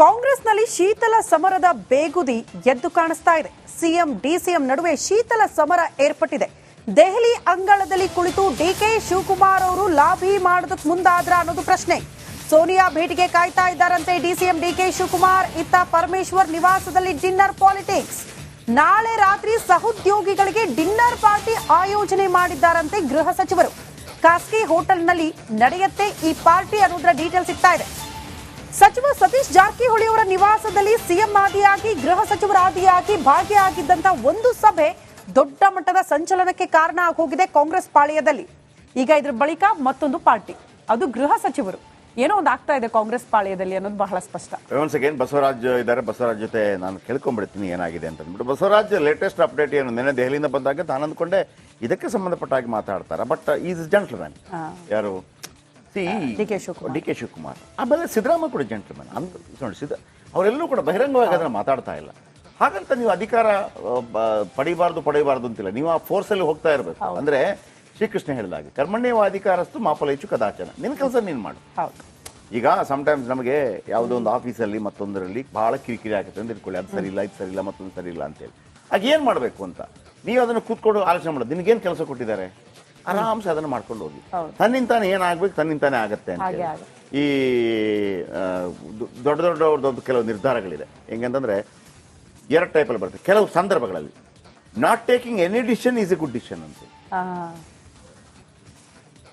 ಕಾಂಗ್ರೆಸ್ನಲ್ಲಿ ಶೀತಲ ಸಮರದ ಬೇಗುದಿ ಎದ್ದು ಕಾಣಿಸ್ತಾ ಇದೆ. ಸಿಎಂ ಡಿಸಿಎಂ ನಡುವೆ ಶೀತಲ ಸಮರ ಏರ್ಪಟ್ಟಿದೆ. ದೆಹಲಿ ಅಂಗಳದಲ್ಲಿ ಕುಳಿತು ಡಿಕೆ ಶಿವಕುಮಾರ್ ಅವರು ಲಾಬಿ ಮಾಡೋದಕ್ಕೆ ಮುಂದಾದ್ರ ಅನ್ನೋದು ಪ್ರಶ್ನೆ. ಸೋನಿಯಾ ಭೇಟಿಗೆ ಕಾಯ್ತಾ ಇದ್ದಾರಂತೆ ಡಿಸಿಎಂ ಡಿಕೆ ಶಿವಕುಮಾರ್. ಇತ್ತ ಪರಮೇಶ್ವರ್ ನಿವಾಸದಲ್ಲಿ ಡಿನ್ನರ್ ಪಾಲಿಟಿಕ್ಸ್. ನಾಳೆ ರಾತ್ರಿ ಸಹೋದ್ಯೋಗಿಗಳಿಗೆ ಡಿನ್ನರ್ ಪಾರ್ಟಿ ಆಯೋಜನೆ ಮಾಡಿದ್ದಾರಂತೆ ಗೃಹ ಸಚಿವರು. ಖಾಸಗಿ ಹೋಟೆಲ್ನಲ್ಲಿ ನಡೆಯುತ್ತೆ ಈ ಪಾರ್ಟಿ ಅನ್ನೋದರ ಡೀಟೇಲ್ ಸಿಗ್ತಾ ಇದೆ. ಸಚಿವ ಸತೀಶ್ ಜಾರಕಿಹೊಳಿ ಅವರ ನಿವಾಸದಲ್ಲಿ ಸಿಎಂ ಆದಿಯಾಗಿ ಗೃಹ ಸಚಿವರ ಆದಿಯಾಗಿ ಭಾಗಿಯಾಗಿದ್ದಂತ ಒಂದು ಸಭೆ ದೊಡ್ಡ ಮಟ್ಟದ ಸಂಚಲನಕ್ಕೆ ಕಾರಣ ಆಗೋಗಿದೆ ಕಾಂಗ್ರೆಸ್ ಪಾಳೆಯದಲ್ಲಿ. ಈಗ ಇದ್ರ ಬಳಿಕ ಮತ್ತೊಂದು ಪಾರ್ಟಿ, ಅದು ಗೃಹ ಸಚಿವರು. ಏನೋ ಒಂದು ಆಗ್ತಾ ಇದೆ ಕಾಂಗ್ರೆಸ್ ಪಾಳೆಯದಲ್ಲಿ ಅನ್ನೋದು ಬಹಳ ಸ್ಪಷ್ಟ. ಸೆಕೆಂಡ್ ಬಸವರಾಜ್ ಇದ್ದಾರೆ. ಬಸವರಾಜ್ ಜೊತೆ ನಾನು ಕೇಳ್ಕೊಂಡ್ಬಿಡ್ತೀನಿ ಏನಾಗಿದೆ ಅಂತ ಅಂದ್ಬಿಟ್ಟು. ಬಸವರಾಜ್ ಲೇಟೆಸ್ಟ್ ಅಪ್ಡೇಟ್ ಏನು? ನಿನ್ನೆ ದೆಹಲಿಯಿಂದ ಬಂದಾಗ ನಾನು ಅಂದ್ಕೊಂಡೆ ಇದಕ್ಕೆ ಸಂಬಂಧಪಟ್ಟಾಗಿ ಮಾತಾಡ್ತಾರೆ. But is gentleman. ಯಾರು? D K Shivakumar. ಆಮೇಲೆ ಸಿದ್ದರಾಮಯ್ಯ ಕೂಡ ಜೆಂಟಲ್ಮ್ಯಾನ್. ನೋಡಿ, ಅವರೆಲ್ಲೂ ಕೂಡ ಬಹಿರಂಗವಾಗಿ ಅದನ್ನು ಮಾತಾಡ್ತಾ ಇಲ್ಲ. ಹಾಗಂತ ನೀವು ಅಧಿಕಾರ ಪಡೆಯಬಾರ್ದು ಅಂತಿಲ್ಲ. ನೀವು ಆ ಫೋರ್ಸಲ್ಲಿ ಹೋಗ್ತಾ ಇರಬೇಕು. ಅಂದ್ರೆ ಶ್ರೀಕೃಷ್ಣ ಹೇಳಿದಾಗೆ ಕರ್ಮಣ್ಯವ ಅಧಿಕಾರಸ್ತು ಮಾಪಲೇಚು ಕದಾಚನ. ನಿನ್ನ ಕೆಲಸ ನೀನು ಮಾಡು. ಈಗ ಸಮ್ಟೈಮ್ಸ್ ನಮಗೆ ಯಾವುದೋ ಒಂದು ಆಫೀಸಲ್ಲಿ ಮತ್ತೊಂದರಲ್ಲಿ ಬಹಳ ಕಿರಿಕಿರಿ ಆಗುತ್ತೆ ಅಂತ ಇಟ್ಕೊಳ್ಳಿ. ಅದು ಸರಿ ಇಲ್ಲ, ಇದು ಸರಿ ಇಲ್ಲ, ಮತ್ತೊಂದು ಸರಿ ಇಲ್ಲ ಅಂತೇಳಿ. ಆಗ ಏನು ಮಾಡಬೇಕು ಅಂತ ನೀವು ಅದನ್ನು ಕೂತ್ಕೊಂಡು ಆಲೋಚನೆ ಮಾಡೋದು. ನಿನಗೇನು ಕೆಲಸ ಕೊಟ್ಟಿದ್ದಾರೆ, ಆರಾಮ್ಸೆ ಅದನ್ನು ಮಾಡ್ಕೊಂಡು ಹೋಗಿ. ತನ್ನಿಂತಾನೆ ಏನಾಗಬೇಕು ತನ್ನಿಂತಾನೆ ಆಗತ್ತೆ ಅಂತ. ಈ ದೊಡ್ಡ ಕೆಲವು ನಿರ್ಧಾರಗಳಿದೆ. ಹೆಂಗಂತಂದ್ರೆ ಎರಡು ಟೈಪಲ್ಲಿ ಬರುತ್ತೆ. ಕೆಲವು ಸಂದರ್ಭಗಳಲ್ಲಿ not taking any decision is A good decision ಅಂತ.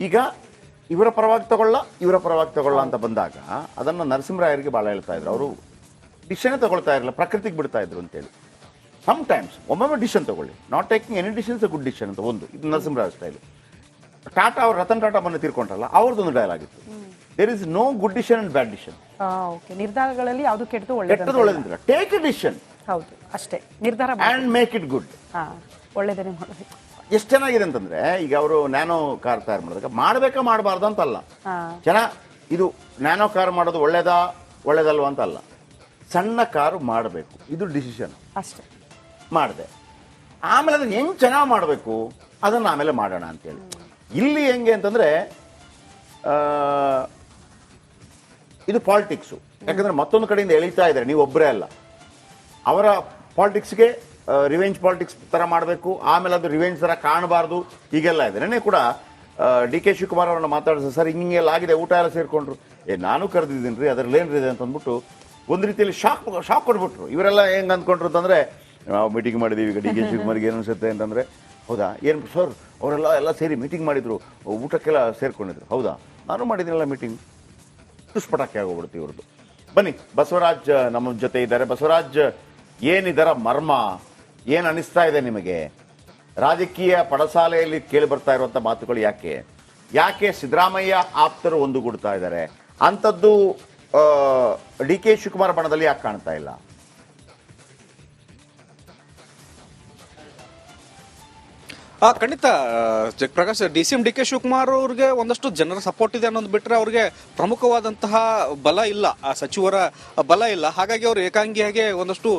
ಈಗ ಇವರ ಪರವಾಗಿ ತಗೊಳ್ಳ ಅಂತ ಬಂದಾಗ ಅದನ್ನು ನರಸಿಂಹರಾಯರಿಗೆ ಭಾಳ ಹೇಳ್ತಾ ಇದ್ರು. ಅವರು ಡಿಸಿಷನ್ ತಗೊಳ್ತಾ ಇರಲಿಲ್ಲ, ಪ್ರಕೃತಿಗೆ ಬಿಡ್ತಾ ಇದ್ರು ಅಂತೇಳಿ. ಸಮ್ಟೈಮ್ಸ್ ಒಮ್ಮೊಮ್ಮೆ ಡಿಸಿಷನ್ ತಗೊಳ್ಳಿ. Not taking any decision is A good decision ಅಂತ ಒಂದು. ಇದು ನರಸಿಂಹರಾಯ್ ಸ್ಟೈಲ್. ಟಾಟಾ ಅವರು ರತನ್ ಟಾಟಾ ಬಂದು ತೀರ್ಕೊಂಡ್ರಲ್ಲ, ಅವ್ರದ್ದೊಂದು ಡಯಲಾಗ್ ಇತ್ತು. There is no good decision and bad decision. ನಿರ್ಧಾರಗಳಲ್ಲಿ ಯಾವುದು ಕೆಟ್ಟದ್ದು ಒಳ್ಳೆದಿಲ್ಲ. Take a decision. ಹೌದು, ಅಷ್ಟೇ. ನಿರ್ಧಾರ ಅಂಡ್ ಮೇಕ್ ಇಟ್ ಗುಡ್. ಒಳ್ಳೆದೇನೆ ಮಾಡಬೇಕು. ಎಷ್ಟು ಚೆನ್ನಾಗಿದೆ ಅಂತಂದ್ರೆ, ಈಗ ಅವರು ನ್ಯಾನೋ ಕಾರ್ ತಯಾರು ಮಾಡಿದಾಗ ಮಾಡಬೇಕಾ ಮಾಡಬಾರ್ದು ಅಂತಲ್ಲ. ಇದು ನ್ಯಾನೋ ಕಾರ್ ಮಾಡೋದು ಒಳ್ಳೇದಲ್ವ ಅಂತಲ್ಲ. ಸಣ್ಣ ಕಾರು ಮಾಡಬೇಕು, ಇದು ಡಿಸಿಷನ್ ಅಷ್ಟೇ. ಮಾಡಿದೆ, ಆಮೇಲೆ ಅದನ್ನ ಹೆಂಗ್ ಚೆನ್ನಾಗಿ ಮಾಡಬೇಕು ಅದನ್ನ ಆಮೇಲೆ ಮಾಡೋಣ ಅಂತೇಳಿ. ಇಲ್ಲಿ ಹೆಂಗೆ ಅಂತಂದ್ರೆ ಇದು ಪಾಲಿಟಿಕ್ಸು. ಯಾಕಂದ್ರೆ ಮತ್ತೊಂದು ಕಡೆಯಿಂದ ಎಳಿತಾ ಇದ್ದಾರೆ, ನೀವು ಒಬ್ಬರೇ ಅಲ್ಲ. ಅವರ ಪಾಲಿಟಿಕ್ಸ್ಗೆ ರಿವೆಂಜ್ ಪಾಲಿಟಿಕ್ಸ್ ತರ ಮಾಡಬೇಕು, ಆಮೇಲೆ ಅದು ರಿವೆಂಜ್ ತರ ಕಾಣಬಾರ್ದು, ಹೀಗೆಲ್ಲ ಇದೆ. ನೆನ್ನೆ ಕೂಡ ಡಿ ಕೆ ಶಿವಕುಮಾರ್ ಅವರನ್ನ ಮಾತಾಡಿದ್ರು. ಸರ್ ಹಿಂಗೆಲ್ಲ ಆಗಿದೆ, ಊಟ ಎಲ್ಲ ಸೇರ್ಕೊಂಡ್ರು. ನಾನು ಕರೆದಿದ್ದೀನಿ ರೀ, ಅದ್ರಲ್ಲಿ ಏನ್ರಿದೆ ಅಂತ ಅಂದ್ಬಿಟ್ಟು ಒಂದು ರೀತಿಯಲ್ಲಿ ಶಾಕ್ ಕೊಟ್ಬಿಟ್ರು. ಇವರೆಲ್ಲ ಹೆಂಗ್ ಅಂದ್ಕೊಂಡ್ರು ಅಂತಂದ್ರೆ, ನಾವು ಮೀಟಿಂಗ್ ಮಾಡಿದೀವಿ, ಈಗ ಡಿ ಕೆ ಶಿವಕುಮಾರ್ಗೆ ಏನು ಅನ್ಸುತ್ತೆ ಅಂತಂದ್ರೆ, ಹೌದಾ ಏನು ಸರ್ ಅವರೆಲ್ಲ ಸೇರಿ ಮೀಟಿಂಗ್ ಮಾಡಿದ್ರು, ಊಟಕ್ಕೆಲ್ಲ ಸೇರ್ಕೊಂಡಿದ್ರು. ಹೌದಾ, ನಾನು ಮಾಡಿದ್ದೀನಲ್ಲ ಮೀಟಿಂಗ್. ತುಷ್ಪಟಾಕಿ ಆಗೋಗ್ಬಿಡ್ತು ಇವ್ರದ್ದು. ಬನ್ನಿ, ಬಸವರಾಜ್ ನಮ್ಮ ಜೊತೆ ಇದ್ದಾರೆ. ಬಸವರಾಜ್, ಏನಿದರ ಮರ್ಮ, ಏನು ಅನಿಸ್ತಾ ಇದೆ ನಿಮಗೆ? ರಾಜಕೀಯ ಪಡಸಾಲೆಯಲ್ಲಿ ಕೇಳಿ ಬರ್ತಾ ಇರುವಂತ ಮಾತುಗಳು ಯಾಕೆ ಸಿದ್ದರಾಮಯ್ಯ ಆಪ್ತರು ಒಂದುಗೂಡ್ತಾ ಇದ್ದಾರೆ? ಅಂಥದ್ದು ಡಿ ಕೆ ಶಿವಕುಮಾರ್ ಬಣದಲ್ಲಿ ಯಾಕೆ ಕಾಣ್ತಾ ಇಲ್ಲ? ಖಂಡಿತ Jayaprakash. DCM D K Shivakumar ಅವ್ರಿಗೆ ಒಂದಷ್ಟು ಜನರ ಸಪೋರ್ಟ್ ಇದೆ ಅನ್ನೋದು ಬಿಟ್ಟರೆ ಅವ್ರಿಗೆ ಪ್ರಮುಖವಾದಂತಹ ಬಲ ಇಲ್ಲ, ಸಚಿವರ ಬಲ ಇಲ್ಲ. ಹಾಗಾಗಿ ಅವರು ಏಕಾಂಗಿಯಾಗಿ ಒಂದಷ್ಟು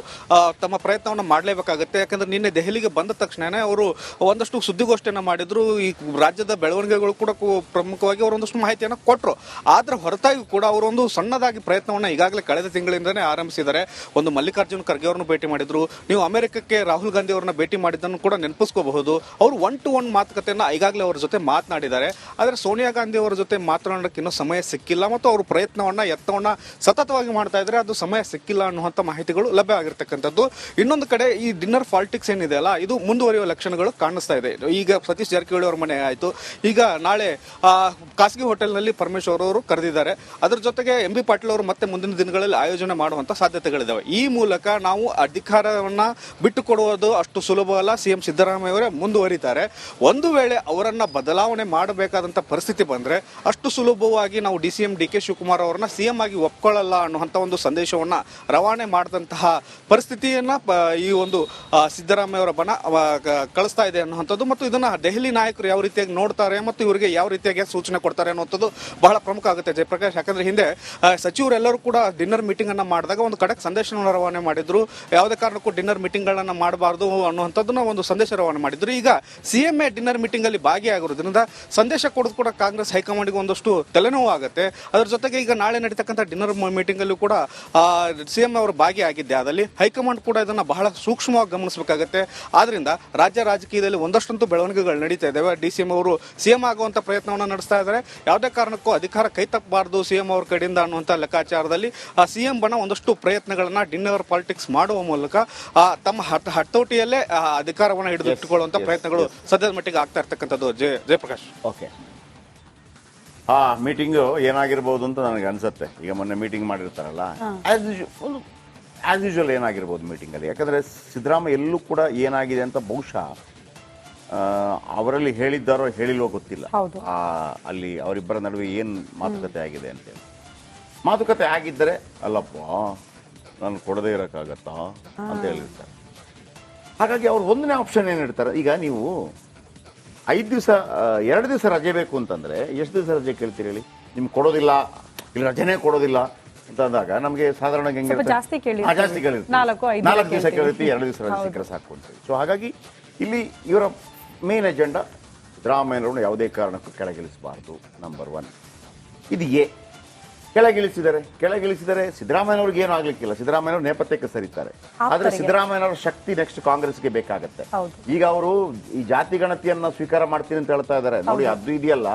ತಮ್ಮ ಪ್ರಯತ್ನವನ್ನು ಮಾಡಲೇಬೇಕಾಗುತ್ತೆ. ಯಾಕಂದ್ರೆ ನಿನ್ನೆ ದೆಹಲಿಗೆ ಬಂದ ತಕ್ಷಣ ಅವರು ಒಂದಷ್ಟು ಸುದ್ದಿಗೋಷ್ಠಿಯನ್ನು ಮಾಡಿದ್ರು. ಈ ರಾಜ್ಯದ ಬೆಳವಣಿಗೆಗಳು ಕೂಡ ಪ್ರಮುಖವಾಗಿ ಅವರು ಒಂದಷ್ಟು ಮಾಹಿತಿಯನ್ನು ಕೊಟ್ಟರು. ಆದ್ರೆ ಹೊರತಾಗಿ ಕೂಡ ಅವರು ಒಂದು ಸಣ್ಣದಾಗಿ ಪ್ರಯತ್ನವನ್ನು ಈಗಾಗಲೇ ಕಳೆದ ತಿಂಗಳಿಂದನೇ ಆರಂಭಿಸಿದ್ದಾರೆ. ಒಂದು ಮಲ್ಲಿಕಾರ್ಜುನ್ ಖರ್ಗೆ ಅವರನ್ನು ಭೇಟಿ ಮಾಡಿದ್ರು. ನೀವು ಅಮೆರಿಕಕ್ಕೆ ರಾಹುಲ್ ಗಾಂಧಿ ಅವರನ್ನ ಭೇಟಿ ಮಾಡಿದ್ದನ್ನು ಕೂಡ ನೆನಪಿಸ್ಕೋಬಹುದು. ಅವರು 1-to-1 ಮಾತುಕತೆಯನ್ನ ಈಗಾಗಲೇ ಅವರ ಜೊತೆ ಮಾತನಾಡಿದ್ದಾರೆ. ಆದರೆ ಸೋನಿಯಾ ಗಾಂಧಿ ಅವರ ಜೊತೆ ಮಾತನಾಡೋಕೆ ಇನ್ನೂ ಸಮಯ ಸಿಕ್ಕಿಲ್ಲ ಮತ್ತು ಅವರು ಯತ್ನವನ್ನ ಸತತವಾಗಿ ಮಾಡ್ತಾ ಇದ್ದಾರೆ. ಅದು ಸಮಯ ಸಿಕ್ಕಿಲ್ಲ ಅನ್ನುವಂಥ ಮಾಹಿತಿಗಳು ಲಭ್ಯ ಆಗಿರ್ತಕ್ಕಂಥದ್ದು. ಇನ್ನೊಂದು ಕಡೆ ಈ ಡಿನ್ನರ್ ಪಾಲಿಟಿಕ್ಸ್ ಏನಿದೆ ಅಲ್ಲ, ಇದು ಮುಂದುವರಿಯುವ ಲಕ್ಷಣಗಳು ಕಾಣಿಸ್ತಾ ಇದೆ. ಈಗ ಸತೀಶ್ ಜಾರಕಿಹೊಳಿ ಅವರ ಮನೆ ಆಯಿತು, ಈಗ ನಾಳೆ ಖಾಸಗಿ ಹೋಟೆಲ್ನಲ್ಲಿ ಪರಮೇಶ್ವರ್ ಅವರು ಕರೆದಿದ್ದಾರೆ. ಅದರ ಜೊತೆಗೆ ಎಂ ಬಿ ಪಾಟೀಲ್ ಅವರು ಮತ್ತೆ ಮುಂದಿನ ದಿನಗಳಲ್ಲಿ ಆಯೋಜನೆ ಮಾಡುವಂತ ಸಾಧ್ಯತೆಗಳಿದ್ದಾವೆ. ಈ ಮೂಲಕ ನಾವು ಅಧಿಕಾರವನ್ನ ಬಿಟ್ಟುಕೊಡುವುದು ಅಷ್ಟು ಸುಲಭವಲ್ಲ. ಸಿಎಂ ಸಿದ್ದರಾಮಯ್ಯ ಅವರೇ ಮುಂದುವರಿತಾರೆ. ಒಂದು ವೇಳೆ ಅವರನ್ನ ಬದಲಾವಣೆ ಮಾಡಬೇಕಾದಂತ ಪರಿಸ್ಥಿತಿ ಬಂದ್ರೆ ಅಷ್ಟು ಸುಲಭವಾಗಿ ನಾವು ಡಿಸಿಎಂ ಡಿ ಕೆ ಶಿವಕುಮಾರ್ ಅವರನ್ನ ಸಿಎಂ ಆಗಿ ಒಪ್ಕೊಳ್ಳಲ್ಲ ಅನ್ನುವಂತ ಒಂದು ಸಂದೇಶವನ್ನ ರವಾನೆ ಮಾಡಿದಂತಹ ಪರಿಸ್ಥಿತಿಯನ್ನ ಈ ಒಂದು ಸಿದ್ದರಾಮಯ್ಯ ಅವರ ಬಣ ಕಳಿಸ್ತಾ ಇದೆ ಅನ್ನುವಂಥದ್ದು. ಮತ್ತು ಇದನ್ನ ದೆಹಲಿ ನಾಯಕರು ಯಾವ ರೀತಿಯಾಗಿ ನೋಡ್ತಾರೆ ಮತ್ತು ಇವರಿಗೆ ಯಾವ ರೀತಿಯಾಗಿ ಸೂಚನೆ ಕೊಡ್ತಾರೆ ಅನ್ನುವಂಥದ್ದು ಬಹಳ ಪ್ರಮುಖ ಆಗುತ್ತೆ ಜಯಪ್ರಕಾಶ್. ಯಾಕಂದ್ರೆ ಹಿಂದೆ ಸಚಿವರೆಲ್ಲರೂ ಕೂಡ ಡಿನ್ನರ್ ಮೀಟಿಂಗ್ ಅನ್ನ ಮಾಡಿದಾಗ ಒಂದು ಖಡಕ್ ಸಂದೇಶವನ್ನು ರವಾನೆ ಮಾಡಿದ್ರು. ಯಾವುದೇ ಕಾರಣಕ್ಕೂ ಡಿನ್ನರ್ ಮೀಟಿಂಗ್ ಗಳನ್ನ ಮಾಡಬಾರ್ದು ಅನ್ನುವಂಥದ್ದನ್ನ ಒಂದು ಸಂದೇಶ ರವಾನೆ ಮಾಡಿದ್ರು. ಈಗ CMA ಡಿನ್ನರ್ ಮೀಟಿಂಗ್ ಅಲ್ಲಿ ಭಾಗಿಯಾಗಿರೋದ್ರಿಂದ ಸಂದೇಶ ಕೊಡೋದು ಕೂಡ ಕಾಂಗ್ರೆಸ್ ಹೈಕಮಾಂಡ್ಗೆ ಒಂದಷ್ಟು ತಲೆನೋವು ಆಗುತ್ತೆ. ಅದರ ಜೊತೆಗೆ ಈಗ ನಾಳೆ ನಡೀತಕ್ಕಂಥ ಡಿನ್ನರ್ ಮೀಟಿಂಗ್ ಅಲ್ಲೂ ಕೂಡ CM ಅವರು ಭಾಗಿಯಾಗಿದ್ದೆ ಆದಲ್ಲಿ ಹೈಕಮಾಂಡ್ ಕೂಡ ಇದನ್ನ ಬಹಳ ಸೂಕ್ಷ್ಮವಾಗಿ ಗಮನಿಸಬೇಕಾಗುತ್ತೆ. ಆದ್ರಿಂದ ರಾಜ್ಯ ರಾಜಕೀಯದಲ್ಲಿ ಒಂದಷ್ಟಂತೂ ಬೆಳವಣಿಗೆಗಳು ನಡೀತಾ ಇದ್ದಾವೆ. DCM ಅವರು CM ಆಗುವಂತ ಪ್ರಯತ್ನವನ್ನು ನಡೆಸ್ತಾ ಇದ್ದಾರೆ. ಯಾವುದೇ ಕಾರಣಕ್ಕೂ ಅಧಿಕಾರ ಕೈ ತಪ್ಪಬಾರದು CM ಅವ್ರ ಕಡೆಯಿಂದ ಅನ್ನುವಂಥ ಲೆಕ್ಕಾಚಾರದಲ್ಲಿ CM ಬಣ ಒಂದಷ್ಟು ಪ್ರಯತ್ನಗಳನ್ನ ಡಿನ್ನರ್ ಪಾಲಿಟಿಕ್ಸ್ ಮಾಡುವ ಮೂಲಕ ತಮ್ಮ ಹತೋಟಿಯಲ್ಲೇ ಅಧಿಕಾರವನ್ನು ಹಿಡಿದಿಟ್ಟುಕೊಳ್ಳುವಂತ ಪ್ರಯತ್ನಗಳು ಸದ್ಯದ ಮಟ್ಟಿಗೆ ಆಗ್ತಾ ಇರ್ತಕ್ಕಂಥದ್ದು. ಜಯಪ್ರಕಾಶ್, ಓಕೆ, ಆ ಮೀಟಿಂಗ್ ಏನಾಗಿರ್ಬೋದು ಅಂತ ನನಗೆ ಅನ್ಸುತ್ತೆ. ಈಗ ಮೊನ್ನೆ ಮೀಟಿಂಗ್ ಮಾಡಿರ್ತಾರಲ್ಲ, ಆಸ್ ಯೂಶುವಲ್ ಏನಾಗಿರ್ಬೋದು ಮೀಟಿಂಗ್ ಅಲ್ಲಿ. ಯಾಕಂದ್ರೆ ಸಿದ್ದರಾಮಯ್ಯ ಎಲ್ಲೂ ಕೂಡ ಏನಾಗಿದೆ ಅಂತ ಬಹುಶಃ ಅವರಲ್ಲಿ ಹೇಳಿದ್ದಾರೋ ಹೇಳಿಲ್ವೋ ಗೊತ್ತಿಲ್ಲ. ಅಲ್ಲಿ ಅವರಿಬ್ಬರ ನಡುವೆ ಏನ್ ಮಾತುಕತೆ ಆಗಿದೆ ಅಂತೇಳಿ. ಮಾತುಕತೆ ಆಗಿದ್ದರೆ ಅಲ್ಲಪ್ಪ ನಾನು ಕೊಡದೇ ಇರೋಕ್ಕಾಗತ್ತಾ ಅಂತ ಹೇಳಿರ್ತಾರೆ. ಹಾಗಾಗಿ ಅವ್ರು ಒಂದನೇ ಆಪ್ಷನ್ ಏನಿಡ್ತಾರೆ, ಈಗ ನೀವು 2 ದಿವಸ ರಜೆ ಬೇಕು ಅಂತಂದ್ರೆ ಎಷ್ಟು ದಿವಸ ರಜೆ ಕೇಳ್ತೀರಿ ಹೇಳಿ? ನಿಮ್ಗೆ ಕೊಡೋದಿಲ್ಲ, ಇಲ್ಲಿ ರಜೆನೇ ಕೊಡೋದಿಲ್ಲ ಅಂತ ಅಂದಾಗ ನಮಗೆ ಸಾಧಾರಣ ಜಾಸ್ತಿ ಕೇಳಿರ್ತೀವಿ, 4 ದಿವಸ ಕೇಳಿರ್ತೀವಿ, 2 ದಿವಸ ರಜೆ ಸಿಕ್ಕರೆ ಸಾಕು ಅಂತೀವಿ. ಸೊ ಹಾಗಾಗಿ ಇಲ್ಲಿ ಇವರ ಮೇನ್ ಎಜೆಂಡಾ ಸಿದ್ದರಾಮಯ್ಯನವ್ರನ್ನ ಯಾವುದೇ ಕಾರಣಕ್ಕೂ ಕೆಳಗಿಳಿಸಬಾರ್ದು, ನಂಬರ್ 1. ಇದು ಕೆಳಗಿಳಿಸಿದರೆ ಸಿದ್ದರಾಮಯ್ಯನವ್ರಿಗೆ ಏನೂ ಆಗ್ಲಿಕ್ಕಿಲ್ಲ. ಸಿದ್ದರಾಮಯ್ಯನವರು ನೇಪಥ್ಯಕ್ಕೆ ಸರಿತಾರೆ. ಆದ್ರೆ ಸಿದ್ದರಾಮಯ್ಯನವರ ಶಕ್ತಿ ನೆಕ್ಸ್ಟ್ ಕಾಂಗ್ರೆಸ್ಗೆ ಬೇಕಾಗತ್ತೆ. ಈಗ ಅವರು ಈ ಜಾತಿ ಗಣತಿಯನ್ನ ಸ್ವೀಕಾರ ಮಾಡ್ತೀನಿ ಅಂತ ಹೇಳ್ತಾ ಇದ್ದಾರೆ ನೋಡಿ. ಅದು ಇದೆಯಲ್ಲ,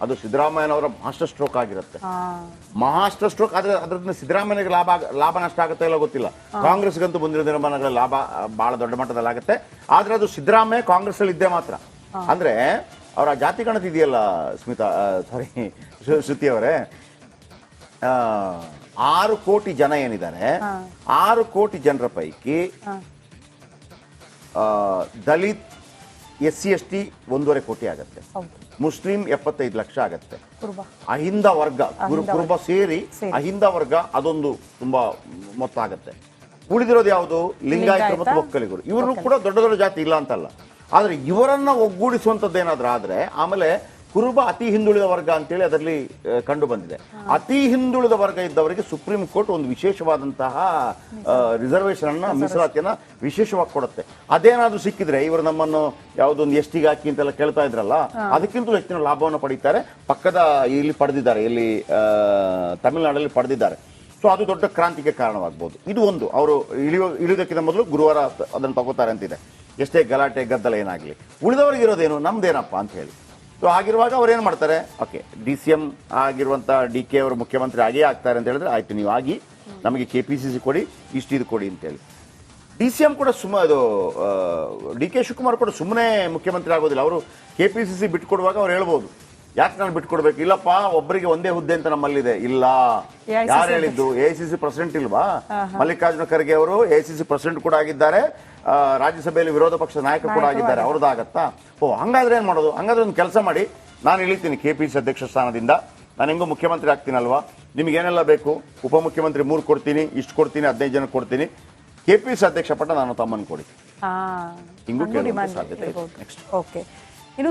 ಅದು ಸಿದ್ದರಾಮಯ್ಯನವರ ಮಾಸ್ಟರ್ ಸ್ಟ್ರೋಕ್ ಆಗಿರುತ್ತೆ. Master stroke. ಆದ್ರೆ ಅದರಿಂದ ಸಿದ್ದರಾಮಯ್ಯನಿಗೆ ಲಾಭ ನಷ್ಟ ಆಗುತ್ತೆ ಇಲ್ಲ ಗೊತ್ತಿಲ್ಲ. ಕಾಂಗ್ರೆಸ್ಗಂತೂ ಮುಂದಿನ ದಿನಮಾನಗಳ ಲಾಭ ಬಹಳ ದೊಡ್ಡ ಮಟ್ಟದಲ್ಲಿ ಆಗುತ್ತೆ. ಆದ್ರೆ ಅದು ಸಿದ್ದರಾಮಯ್ಯ ಕಾಂಗ್ರೆಸ್ ಅಲ್ಲಿ ಇದ್ದೇ ಮಾತ್ರ. ಅಂದ್ರೆ ಅವರ ಜಾತಿ ಗಣತಿ ಇದೆಯಲ್ಲ ಶ್ರುತಿ ಅವರೇ, 6 ಕೋಟಿ ಜನ ಏನಿದ್ದಾರೆ, 6 ಕೋಟಿ ಜನರ ಪೈಕಿ ದಲಿತ್, SC ST 1.5 ಕೋಟಿ ಆಗತ್ತೆ, ಮುಸ್ಲಿಂ 75 ಲಕ್ಷ ಆಗತ್ತೆ, ಅಹಿಂದ ವರ್ಗ ಕುರುಬ ಸೇರಿ ಅಹಿಂದ ವರ್ಗ ಅದೊಂದು ತುಂಬಾ ಮೊತ್ತ ಆಗತ್ತೆ. ಉಳಿದಿರೋದು ಯಾವುದು? ಲಿಂಗಾಯತರು ಮತ್ತು ಒಕ್ಕಲಿಗರು. ಇವರು ಕೂಡ ದೊಡ್ಡ ದೊಡ್ಡ ಜಾತಿ ಇಲ್ಲ ಅಂತಲ್ಲ. ಆದ್ರೆ ಇವರನ್ನ ಒಗ್ಗೂಡಿಸುವಂತದ್ದು ಏನಾದ್ರೂ ಆದ್ರೆ ಆಮೇಲೆ ಕುರುಬ ಅತಿ ಹಿಂದುಳಿದ ವರ್ಗ ಅಂತೇಳಿ ಅದರಲ್ಲಿ ಕಂಡು ಬಂದಿದೆ. ಅತಿ ಹಿಂದುಳಿದ ವರ್ಗ ಇದ್ದವರಿಗೆ ಸುಪ್ರೀಂ ಕೋರ್ಟ್ ಒಂದು ವಿಶೇಷವಾದಂತಹ ರಿಸರ್ವೇಶನ್ ಅನ್ನ, ಮೀಸಲಾತಿಯನ್ನ ವಿಶೇಷವಾಗಿ ಕೊಡುತ್ತೆ. ಅದೇನಾದ್ರೂ ಸಿಕ್ಕಿದ್ರೆ ಇವರು ನಮ್ಮನ್ನು ಯಾವುದೊಂದು ಎಷ್ಟಿಗೆ ಹಾಕಿ ಅಂತೆಲ್ಲ ಕೇಳ್ತಾ ಇದ್ರಲ್ಲ, ಅದಕ್ಕಿಂತಲೂ ಹೆಚ್ಚಿನ ಲಾಭವನ್ನು ಪಡೀತಾರೆ. ಪಕ್ಕದ ಇಲ್ಲಿ ಪಡೆದಿದ್ದಾರೆ, ಇಲ್ಲಿ ತಮಿಳುನಾಡಲ್ಲಿ ಪಡೆದಿದ್ದಾರೆ. ಸೊ ಅದು ದೊಡ್ಡ ಕ್ರಾಂತಿಗೆ ಕಾರಣವಾಗಬಹುದು. ಇದು ಒಂದು. ಅವರು ಇಳಿಯೋದಕ್ಕಿಂತ ಮೊದಲು ಗುರುವಾರ ಅದನ್ನು ತಗೋತಾರೆ ಅಂತಿದೆ. ಎಷ್ಟೇ ಗಲಾಟೆ ಗದ್ದಲ ಏನಾಗ್ಲಿ, ಉಳಿದವರಿಗೆ ಇರೋದೇನು, ನಮ್ದೇನಪ್ಪ ಅಂತ ಹೇಳಿ. ಸೊ ಆಗಿರುವಾಗ ಅವ್ರು ಏನು ಮಾಡ್ತಾರೆ, ಓಕೆ DCM ಆಗಿರುವಂಥ DK ಅವರು ಮುಖ್ಯಮಂತ್ರಿ ಆಗೇ ಆಗ್ತಾರೆ ಅಂತ ಹೇಳಿದ್ರೆ ಆಯ್ತು, ನೀವು ಆಗಿ ನಮಗೆ KPCC ಕೊಡಿ, ಇದು ಕೊಡಿ ಅಂತೇಳಿ. DCM ಕೂಡ ಅದು DK ಶಿವಕುಮಾರ್ ಕೂಡ ಸುಮ್ಮನೆ ಮುಖ್ಯಮಂತ್ರಿ ಆಗೋದಿಲ್ಲ. ಅವರು KPCC ಬಿಟ್ಕೊಡುವಾಗ ಅವ್ರು ಹೇಳ್ಬೋದು, ಯಾಕೆ ನಾನು ಬಿಟ್ಕೊಡ್ಬೇಕು? ಇಲ್ಲಪ್ಪ, ಒಬ್ಬರಿಗೆ ಒಂದೇ ಹುದ್ದೆ ಅಂತ ನಮ್ಮಲ್ಲಿದೆ. ಇಲ್ಲ, ಯಾರು ಹೇಳಿದ್ದು? AICC ಪ್ರೆಸಿಡೆಂಟ್ ಇಲ್ವಾ? ಮಲ್ಲಿಕಾರ್ಜುನ ಖರ್ಗೆ ಅವರು AICC ಪ್ರೆಸಿಡೆಂಟ್ ಕೂಡ ಆಗಿದ್ದಾರೆ, ರಾಜ್ಯಸಭೆಯಲ್ಲಿ ವಿರೋಧ ಪಕ್ಷದ ನಾಯಕ ಕೂಡ ಆಗಿದ್ದಾರೆ. ಅವ್ರದ್ದಾಗತ್ತಾ? ಹಂಗಾದ್ರೆ ಏನ್ ಮಾಡೋದು? ಹಂಗಾದ್ರೆ ಒಂದು ಕೆಲಸ ಮಾಡಿ, ನಾನು ಇಳಿತೀನಿ KPCC ಅಧ್ಯಕ್ಷ ಸ್ಥಾನದಿಂದ, ನಾನು ಹೆಂಗೋ ಮುಖ್ಯಮಂತ್ರಿ ಆಗ್ತೀನಲ್ವಾ, ನಿಮ್ಗೆ ಏನೆಲ್ಲ ಬೇಕು, ಉಪಮುಖ್ಯಮಂತ್ರಿ 3 ಕೊಡ್ತೀನಿ, ಇಷ್ಟು ಕೊಡ್ತೀನಿ, 15 ಜನ ಕೊಡ್ತೀನಿ, KPCC ಅಧ್ಯಕ್ಷ ಪಟ್ಟ ನಾನು ತಮ್ಮನ್ನು ಕೊಡಿ. ಹಿಂಗೂ ಕೇಳುವ ಸಾಧ್ಯತೆ ಇದೆ. ನೆಕ್ಸ್ಟ್. ಓಕೆ.